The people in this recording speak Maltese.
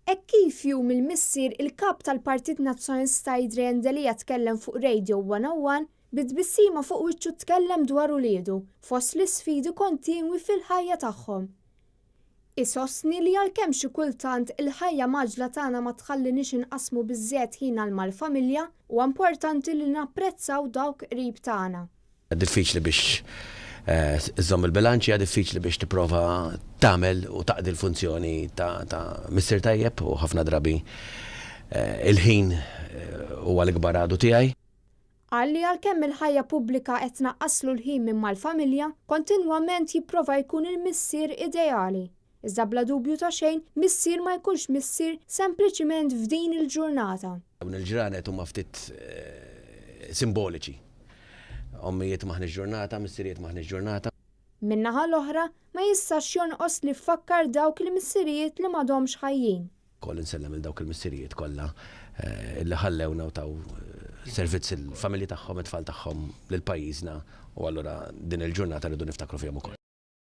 Hekk kif jum il-missier il-kap tal-Partit Nazzjonalista Adrian Delija tkellem fuq Radio 101 bit-tbissima fuq wiċċu tkellem dwar uliedu fost l-isfidi kontinwi fil-ħajja tagħhom. Isostni li għalkemm xi kultant il-ħajja maġla tagħna ma tħallinix inqasmu biżżejjed ħin mal-familja huwa importanti li napprezzaw dawk qrib tagħna. Diffiċli biex iżomm il-bilanċ, hija diffiċli biex tipprova tagħmel u taqdi l-funzjoni ta' missier tajjeb u ħafna drabi il-ħin huwa l-ikbar għadu tiegħi. Għalli għalkemm il-ħajja pubblika qed tnaqqaslu l-ħin minn mal-familja, kontinwament jipprova jkun il-missier ideali. Iżda bla dubju ta' xejn, missier ma jkunx missier sempliċiment f'din il-ġurnata. Dawn il-ġranet huma ftit simboliċi. Ommijiet maħniex ġurnata, missierijiet maħniex ġurnata. Min-naħa l-oħra ma jistax jonqos li ffakkar dawk il-missierijiet li m'għadhomx ħajjin. Koll insellem il dawk il-missierijiet kollha li ħallewna u taw servizz il-familji tagħhom, it-tfal tagħhom lil pajjiżna u allura din il-ġurnata rridu niftakru fihom ukoll.